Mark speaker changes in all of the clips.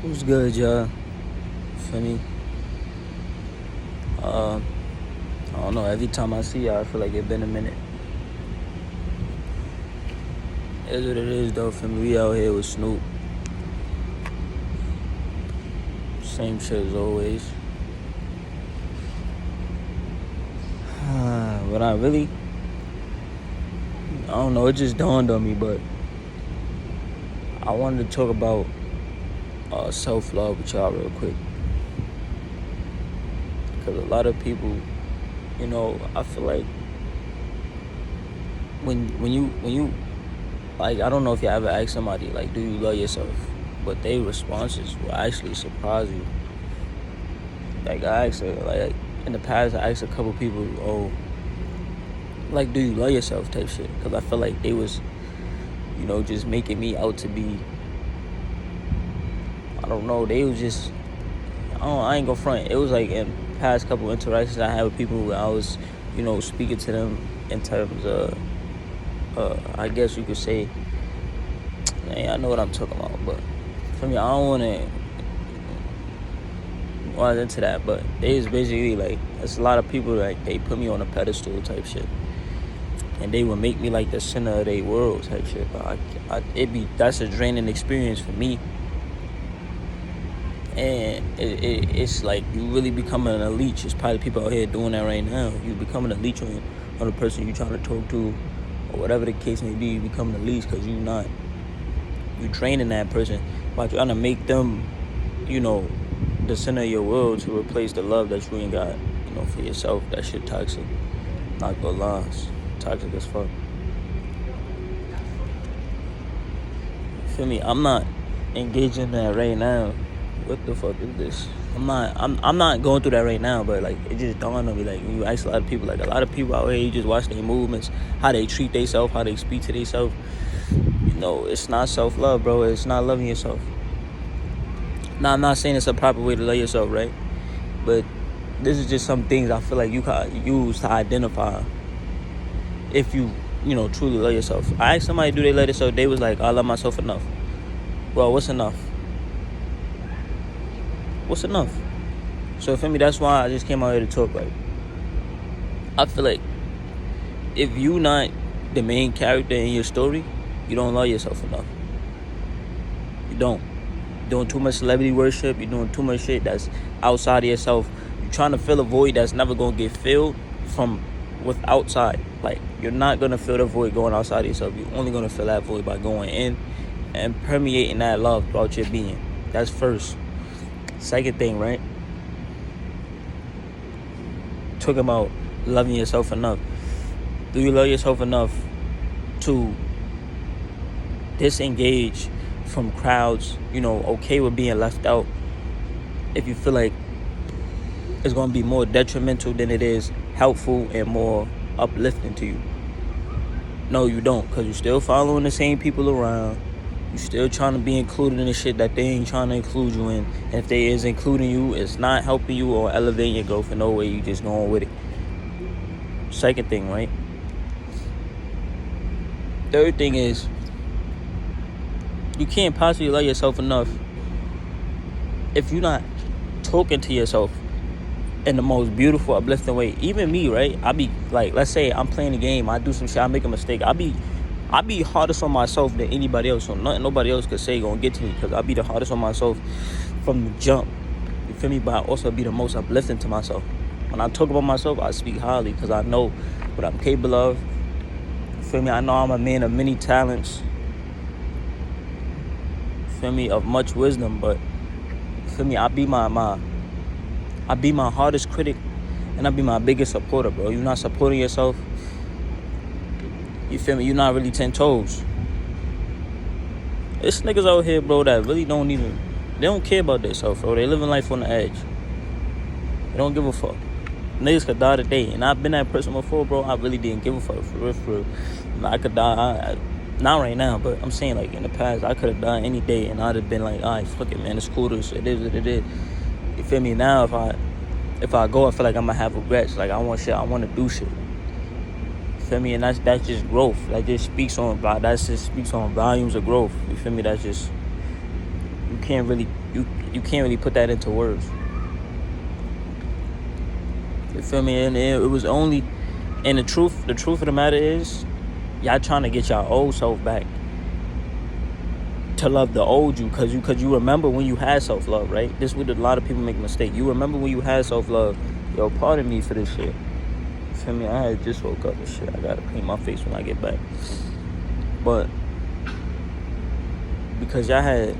Speaker 1: What's good, y'all? Feel me? I don't know. Every time I see y'all, I feel like it's been a minute. It is what it is, though. Feel me? We out here with Snoop. Same shit as always. But I don't know. It just dawned on me, but I wanted to talk about self-love with y'all real quick. Because a lot of people, I feel like when you like, I don't know if you ever ask somebody, like, do you love yourself? But their responses will actually surprise you. Like, I asked like, in the past, I asked a couple people, like, do you love yourself type shit? Because I feel like they was, just making me out to be, I don't know, they was just, I ain't gonna front. It was like in past couple interactions I had with people where I was, speaking to them in terms of, I guess you could say, I know what I'm talking about, but for me, I don't want to go into that, but they was basically like, there's a lot of people like, they put me on a pedestal type shit, and they would make me like the center of their world type shit, but that's a draining experience for me, and it's like you really becoming a leech. There's probably people out here doing that right now. You becoming a leech on the person you trying to talk to, or whatever the case may be. You becoming a leech because you training that person by trying to make them, the center of your world to replace the love that you ain't got, for yourself. That shit toxic. Not gonna lie, it's toxic as fuck. Feel me? I'm not engaged in that right now. What the fuck is this? I'm not going through that right now, but like, it just dawned on me, like, when you ask a lot of people, like, a lot of people out here, you just watch their movements, how they treat themselves, how they speak to themselves. It's not self-love, bro. It's not loving yourself. Now, I'm not saying it's a proper way to love yourself, right? But this is just some things I feel like you can use to identify if you, truly love yourself. I asked somebody, do they love themselves? They was like, I love myself enough. Well, what's enough? What's enough? So for me, that's why I just came out here to talk. Like, I feel like if you not the main character in your story, you don't love yourself enough. You don't. You're doing too much celebrity worship. You're doing too much shit that's outside of yourself. You're trying to fill a void that's never gonna get filled from with outside. Like, you're not gonna fill the void going outside of yourself. You're only gonna fill that void by going in and permeating that love throughout your being. That's first. Second thing, right? Talking about loving yourself enough. Do you love yourself enough to disengage from crowds, okay with being left out, if you feel like it's going to be more detrimental than it is helpful and more uplifting to you? No, you don't, because you're still following the same people around. You're still trying to be included in the shit that they ain't trying to include you in. And if they is including you, it's not helping you or elevating your growth in no way. You just going with it. Second thing, right? Third thing is, you can't possibly love yourself enough if you're not talking to yourself in the most beautiful, uplifting way. Even me, right? I be like, let's say I'm playing a game, I do some shit, I make a mistake. I be hardest on myself than anybody else. So nobody else could say gonna get to me, because I be the hardest on myself from the jump. You feel me? But I also be the most uplifting to myself. When I talk about myself, I speak highly because I know what I'm capable of. You feel me? I know I'm a man of many talents. Feel me, of much wisdom, but feel me, I be my hardest critic, and I be my biggest supporter, bro. You're not supporting yourself, you feel me, you're not really 10 toes. There's niggas out here, bro, that really they don't care about themselves, bro. They living life on the edge. They don't give a fuck. Niggas could die today, and I've been that person before, bro. I really didn't give a fuck, for real. I could die, not right now, but I'm saying, like, in the past, I could have died any day, and I'd have been like, alright, fuck it, man, it's cool, it is what it is. You feel me? Now, if I go, I feel like I'm gonna have regrets. Like, I want to do shit. You feel me? And that's just growth. That just speaks on volumes of growth. You feel me? You can't really put that into words. You feel me? And it was only, and the truth of the matter is, y'all trying to get y'all old self back to love the old you, cause you remember when you had self-love, right? This is what a lot of people make a mistake. You remember when you had self-love. Yo, pardon me for this shit. You feel me? I had just woke up and shit. I gotta clean my face when I get back. But because y'all had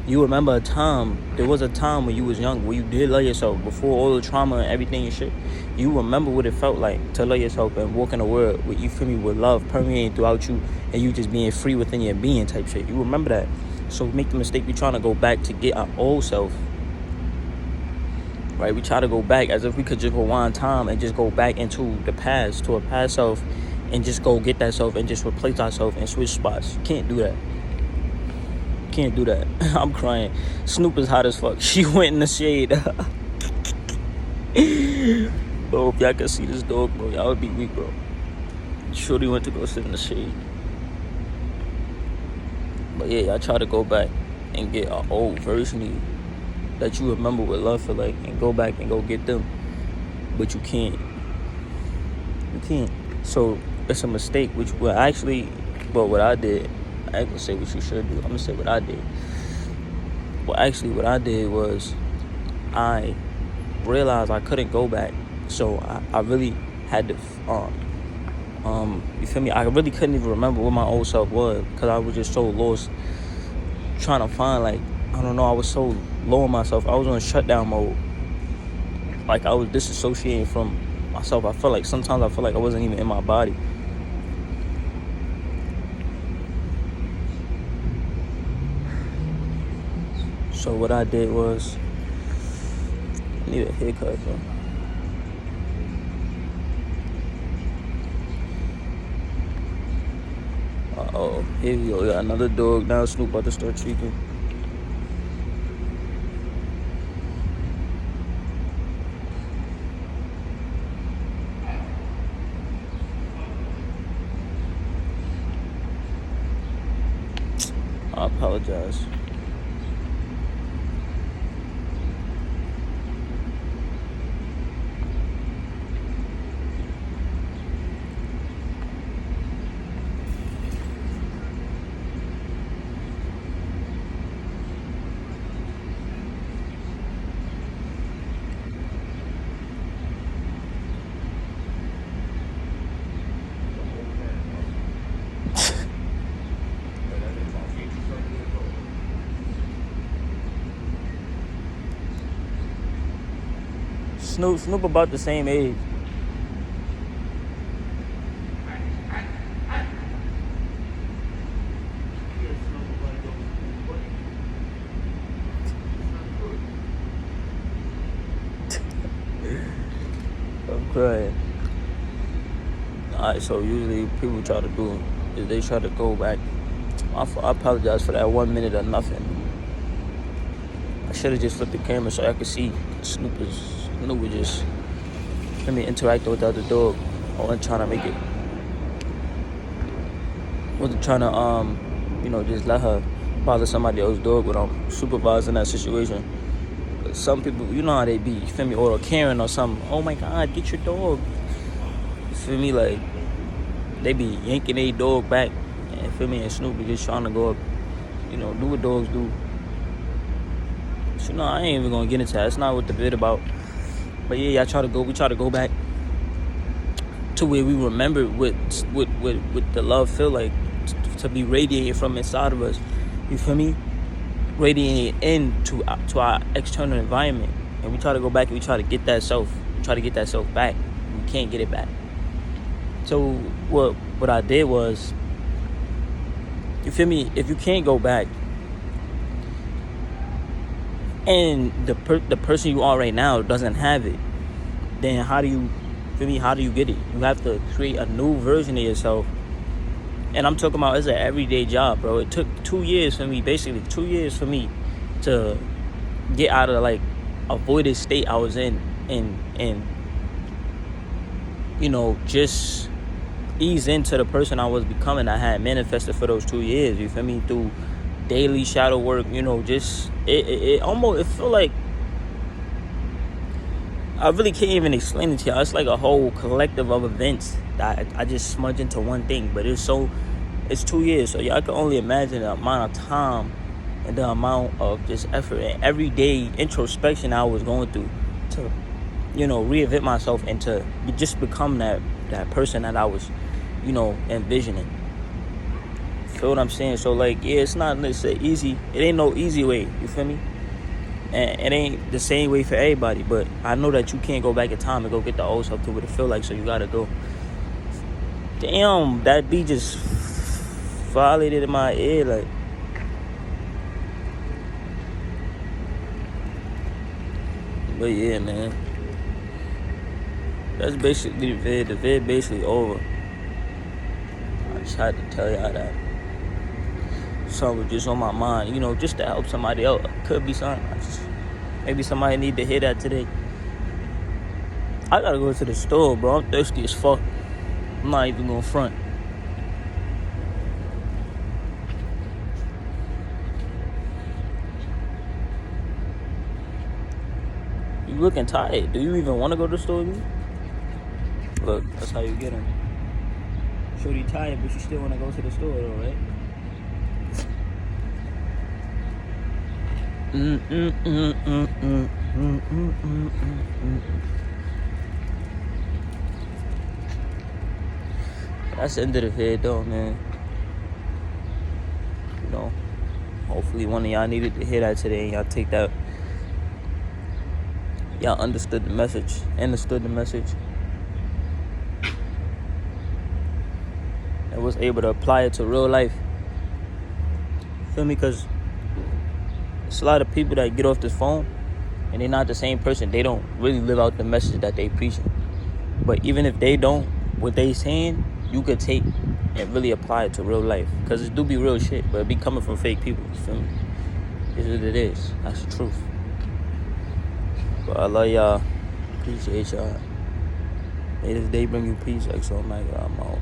Speaker 1: you remember there was a time when you was young where you did love yourself before all the trauma and everything and shit. You remember what it felt like to love yourself and walk in the world with, you feel me, with love permeating throughout you and you just being free within your being type shit. You remember that. So we make the mistake, we trying to go back to get our old self, right? We try to go back as if we could just rewind time and just go back into the past, to a past self, and just go get that self and just replace ourselves and switch spots. Can't do that. Can't do that. I'm crying. Snoop is hot as fuck. She went in the shade. Bro, if y'all could see this dog, bro, y'all would be weak, bro. Shorty went to go sit in the shade. But yeah, y'all try to go back and get an old version of you that you remember what love feel like and go back and go get them. But you can't. You can't. So it's a mistake, what I did, I ain't gonna say what you should do. I'm gonna say what I did. Well, actually, what I did was I realized I couldn't go back. So I really had to, you feel me? I really couldn't even remember what my old self was because I was just so lost trying to find, like, I don't know, I was so low on myself. I was on shutdown mode. Like, I was disassociating from myself. Sometimes I felt like I wasn't even in my body. So what I did was, I need a haircut, bro. Uh-oh, here we go. We got another dog. Now Snoop about to start tweaking. I apologize. Snoop about the same age. I'm crying. Alright, so usually people try to do is they try to go back. I apologize for that 1 minute of nothing. I should have just flipped the camera so I could see Snoop would just let me interact with the other dog. I wasn't trying to make it. Wasn't trying to just let her bother somebody else's dog when I'm supervising that situation. But some people, you know how they be, you feel me, or a Karen or something. Oh my God, get your dog. You feel me, like they be yanking their dog back. And feel me, and Snoop be just trying to go up, do what dogs do. So I ain't even gonna get into that. That's not what the vid about. But yeah, we try to go back to where we remember what the love feel like to be radiating from inside of us. You feel me? Radiating into our external environment. And we try to go back and we try to get that self. Try to get that self back. We can't get it back. So what I did was, you feel me? If you can't go back, and the person you are right now doesn't have it, then how do you get it? You have to create a new version of yourself. And I'm talking about, it's an everyday job, bro. It took 2 years for me, basically 2 years for me to get out of like a voided state I was in and just ease into the person I was becoming. I had manifested for those 2 years, you feel me, through daily shadow work, you know, just it almost, it feel like, I really can't even explain it to y'all. It's like a whole collective of events that I just smudge into one thing. But it's 2 years, so y'all can only imagine the amount of time and the amount of just effort and everyday introspection I was going through to, you know, reinvent myself and to just become that person that I was, you know, envisioning. Feel what I'm saying? So like, yeah, it's not necessarily easy. It ain't no easy way. You feel me? And it ain't the same way for everybody. But I know that you can't go back in time and go get the old stuff to what it feel like. So you gotta go. Damn, that beat just violated in my ear. Like, but yeah, man. That's basically the vid. The vid basically over. I just had to tell y'all that. Something was just on my mind, you know, just to help somebody else. Could be something. Maybe somebody need to hear that today. I gotta go to the store, bro. I'm thirsty as fuck. I'm not even gonna front. You looking tired. Do you even want to go to the store with me? Look, that's how you get him. Shorty tired, but you still want to go to the store, though, right? That's the end of the vid, though, man. You know, hopefully one of y'all needed to hear that today, and y'all take that. Y'all understood the message, and was able to apply it to real life. Feel me? Because it's a lot of people that get off this phone and they're not the same person. They don't really live out the message that they preaching. But even if they don't, what they saying, you could take and really apply it to real life. Because it do be real shit, but it be coming from fake people. You feel me? It's what it is. That's the truth. But I love y'all. Appreciate y'all. May this day bring you peace. Like so, I'm out.